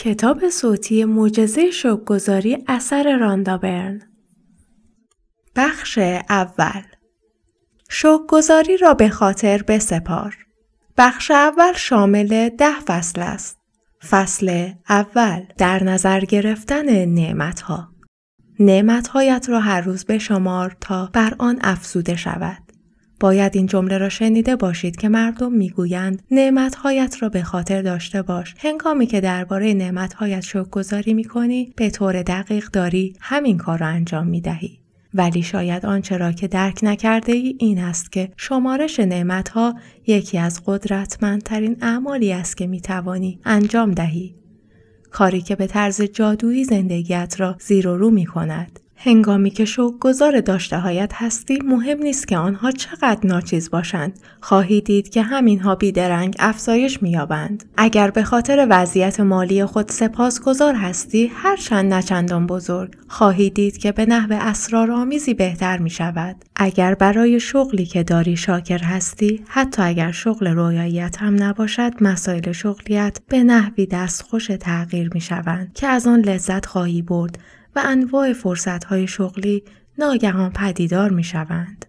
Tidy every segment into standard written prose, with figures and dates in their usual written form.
کتاب صوتی معجزه شوک‌گذاری اثر راندا برن. بخش اول. شوک‌گذاری را به خاطر بسپار. بخش اول شامل 10 فصل است. فصل اول، در نظر گرفتن نعمت‌ها. نعمت‌هایت را هر روز بشمار تا بر آن افزوده شود. باید این جمله را شنیده باشید که مردم میگویند نعمت‌هایت را به خاطر داشته باش. هنگامی که درباره نعمت‌هایت شکرگزاری می‌کنی، به طور دقیق داری همین کار را انجام می‌دهی. ولی شاید آنچه را که درک نکرده ای این است که شمارش نعمت‌ها یکی از قدرتمندترین اعمالی است که می‌توانی انجام دهی. کاری که به طرز جادویی زندگیت را زیر و رو می‌کند. هنگامی که شوک‌گذار داشته‌هایت هستی، مهم نیست که آنها چقدر ناچیز باشند. خواهی دید که همینها بیدرنگ افزایش می‌یابند. اگر به خاطر وضعیت مالی خود سپاسگزار هستی، هرچند نچندان بزرگ، خواهی دید که به نحو اسرارآمیزی بهتر می‌شود. اگر برای شغلی که داری شاکر هستی، حتی اگر شغل رویاییت هم نباشد، مسائل شغلیت به نحوی دستخوش تغییر می‌شوند که از آن لذت خواهی برد و انواع فرصت‌های شغلی ناگهان پدیدار می‌شوند.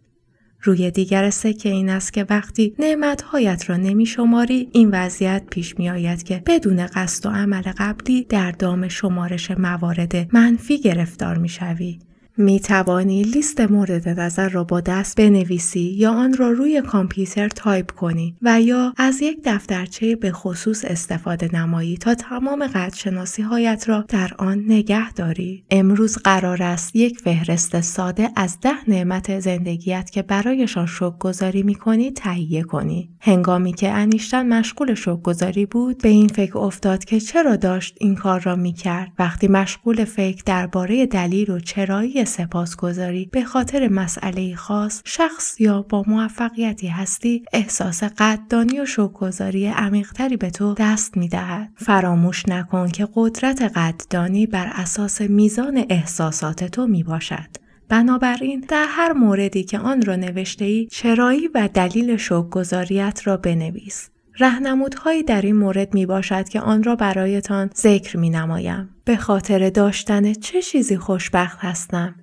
روی دیگر سکه این است که وقتی نعمت‌هایت را نمی‌شماری، این وضعیت پیش می‌آید که بدون قصد و عمل قبلی در دام شمارش موارد منفی گرفتار می‌شوی. می‌توانی لیست مورد نظر را با دست بنویسی یا آن را روی کامپیوتر تایپ کنی و یا از یک دفترچه به خصوص استفاده نمایی تا تمام قدرشناسی‌هایت را در آن نگه داری. امروز قرار است یک فهرست ساده از 10 نعمت زندگیت که برایشان شکرگزاری می‌کنی تهیه کنی. هنگامی که انیشتن مشغول شکرگزاری بود، به این فکر افتاد که چرا داشت این کار را می‌کرد. وقتی مشغول فکر درباره دلیل و چرایی سپاسگزاری به خاطر مسئله خاص، شخص یا با موفقیتی هستی، احساس قدردانی و شکرگزاری عمیق‌تری به تو دست می‌دهد. فراموش نکن که قدرت قدردانی بر اساس میزان احساسات تو میباشد. بنابراین در هر موردی که آن را نوشته‌ای، چرایی و دلیل شکرگزاریت را بنویس. راهنمودهایی در این مورد می باشد که آن را برایتان ذکر می نمایم. به خاطر داشتن چه چیزی خوشبخت هستم؟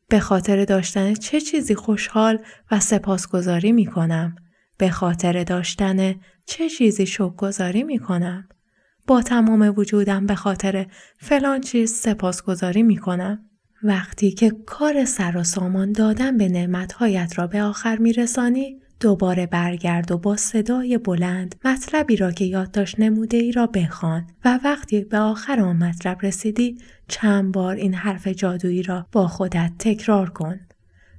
به خاطر داشتن چه چیزی خوشحال و سپاسگزاری می کنم؟ به خاطر داشتن چه چیزی شکرگزاری می کنم؟ با تمام وجودم به خاطر فلان چیز سپاسگزاری می کنم. وقتی که کار سر و سامان دادن به نعمتهایت را به آخر می رسانی، دوباره برگرد و با صدای بلند مطلبی را که یادداشت نموده ای را بخوان و وقتی به آخر آن مطلب رسیدی چند بار این حرف جادویی را با خودت تکرار کن.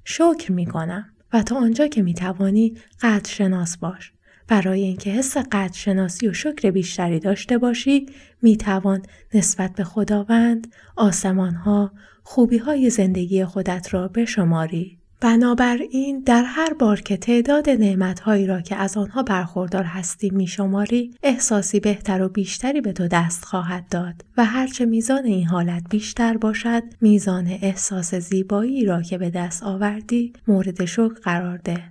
شکر می کنم و تا آنجا که می توانی قدرشناس باش. برای اینکه حس قدرشناسی و شکر بیشتری داشته باشی، می توان نسبت به خداوند، آسمانها، خوبی‌های زندگی خودت را بشماری. بنابراین در هر بار که تعداد نعمت‌هایی را که از آنها برخوردار هستی می‌شماری، احساسی بهتر و بیشتری به تو دست خواهد داد و هرچه میزان این حالت بیشتر باشد، میزان احساس زیبایی را که به دست آوردی مورد شکر قرار ده.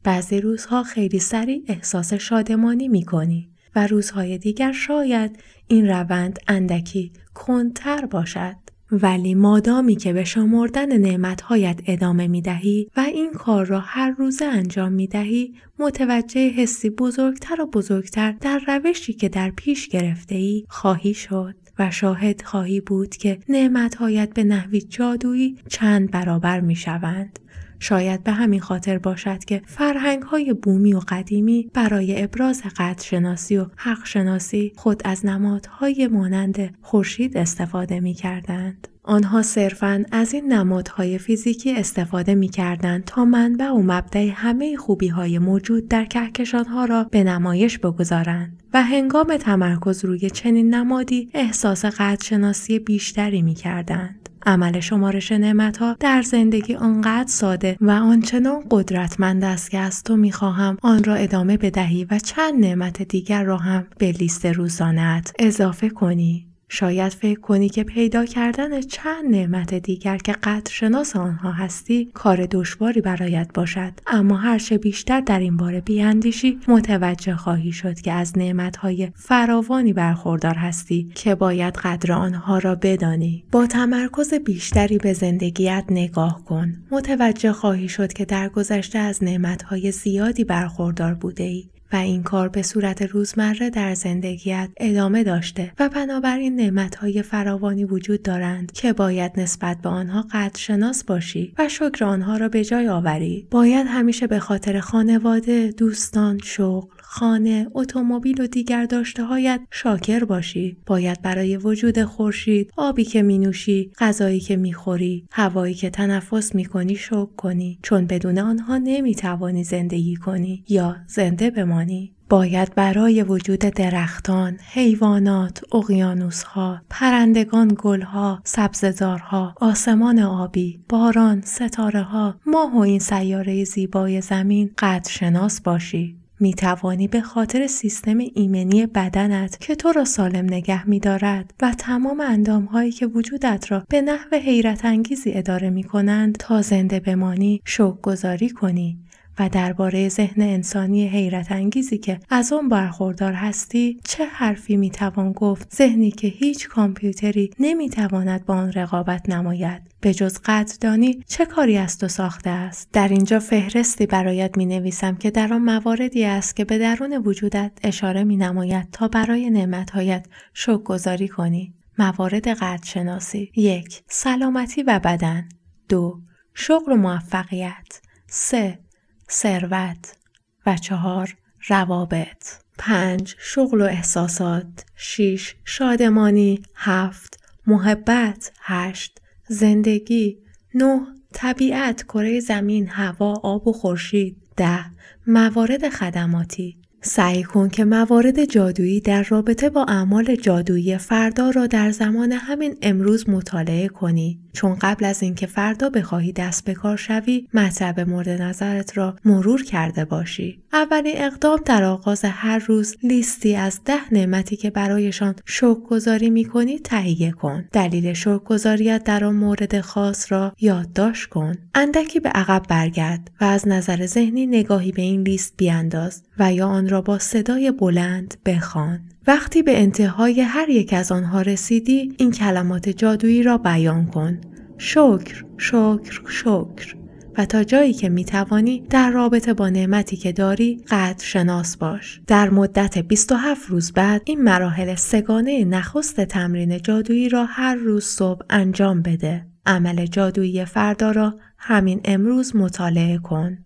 بعضی روزها خیلی سریع احساس شادمانی می‌کنی و روزهای دیگر شاید این روند اندکی کندتر باشد. ولی مادامی که به شمردن نعمت‌هایت ادامه می‌دهی و این کار را هر روزه انجام می‌دهی، متوجه حسی بزرگتر و بزرگتر در روشی که در پیش گرفته‌ای خواهی شد و شاهد خواهی بود که نعمت‌هایت به نحوی جادویی چند برابر می‌شوند. شاید به همین خاطر باشد که فرهنگ‌های بومی و قدیمی برای ابراز قدرشناسی و حق‌شناسی خود از نمادهای مانند خورشید استفاده می‌کردند. آنها صرفاً از این نمادهای فیزیکی استفاده می‌کردند تا منبع و مبدأ همه خوبی‌های موجود در کهکشان‌ها را به نمایش بگذارند و هنگام تمرکز روی چنین نمادی احساس قدرشناسی بیشتری می‌کردند. عمل شمارش نعمت‌ها در زندگی آنقدر ساده و آنچنان قدرتمند است که از تو می‌خواهم آن را ادامه بدهی و چند نعمت دیگر را هم به لیست روزانه‌ات اضافه کنی. شاید فکر کنی که پیدا کردن چند نعمت دیگر که قدرشناس آنها هستی کار دشواری برایت باشد، اما هرچه بیشتر در این باره بیاندیشی متوجه خواهی شد که از نعمتهای فراوانی برخوردار هستی که باید قدر آنها را بدانی. با تمرکز بیشتری به زندگیت نگاه کن. متوجه خواهی شد که در گذشته از نعمتهای زیادی برخوردار بوده‌ای و این کار به صورت روزمره در زندگیت ادامه داشته و بنابراین نعمت‌های فراوانی وجود دارند که باید نسبت به آنها قدرشناس باشی و شکر آنها را به جای آوری. باید همیشه به خاطر خانواده، دوستان، شغل، خانه، اتومبیل و دیگر داشته‌هایت شاکر باشی. باید برای وجود خورشید، آبی که می‌نوشی، غذایی که می‌خوری، هوایی که تنفس می‌کنی شکر کنی، چون بدون آنها نمی‌توانی زندگی کنی یا زنده بمانی. باید برای وجود درختان، حیوانات، اقیانوس‌ها، پرندگان، گل‌ها، سبززارها، آسمان آبی، باران، ستاره‌ها، ماه و این سیاره زیبای زمین قدرشناس باشی. می توانی به خاطر سیستم ایمنی بدنت که تو را سالم نگه می دارد و تمام اندامهایی که وجودت را به نحو حیرت انگیزی اداره می کنند تا زنده بمانی شکرگزاری کنی و درباره ذهن انسانی حیرت انگیزی که از آن برخوردار هستی چه حرفی می توان گفت، ذهنی که هیچ کامپیوتری نمی تواند با آن رقابت نماید. به جز قدردانی چه کاری از تو ساخته است؟ در اینجا فهرستی برایت می نویسم که در آن مواردی است که به درون وجودت اشاره می نماید تا برای نعمتهایت شکرگزاری کنی. موارد قدرشناسی: 1. سلامتی و بدن. 2. شغل و موفقیت. 3. ثروت. و 4. روابط. 5. شغل و احساسات. 6. شادمانی. 7. محبت. 8. زندگی. 9. طبیعت، کره زمین، هوا، آب و خورشید. 10. موارد خدماتی. سعی کن که موارد جادویی در رابطه با اعمال جادویی فردا را در زمان همین امروز مطالعه کنی، چون قبل از اینکه فردا بخواهی دست به کار شوی مطلب مورد نظرت را مرور کرده باشی. اولین اقدام در آغاز هر روز لیستی از 10 نعمتی که برایشان شکرگزاری می‌کنی تهیه کن. دلیل شکرگزاریت در آن مورد خاص را یادداشت کن. اندکی به عقب برگرد و از نظر ذهنی نگاهی به این لیست بیانداز و یا آن را با صدای بلند بخوان. وقتی به انتهای هر یک از آنها رسیدی این کلمات جادویی را بیان کن: شکر، شکر، شکر. و تا جایی که میتوانی در رابطه با نعمتی که داری قدرشناس باش. در مدت 27 روز بعد این مراحل سه‌گانه نخست تمرین جادویی را هر روز صبح انجام بده. عمل جادویی فردا را همین امروز مطالعه کن.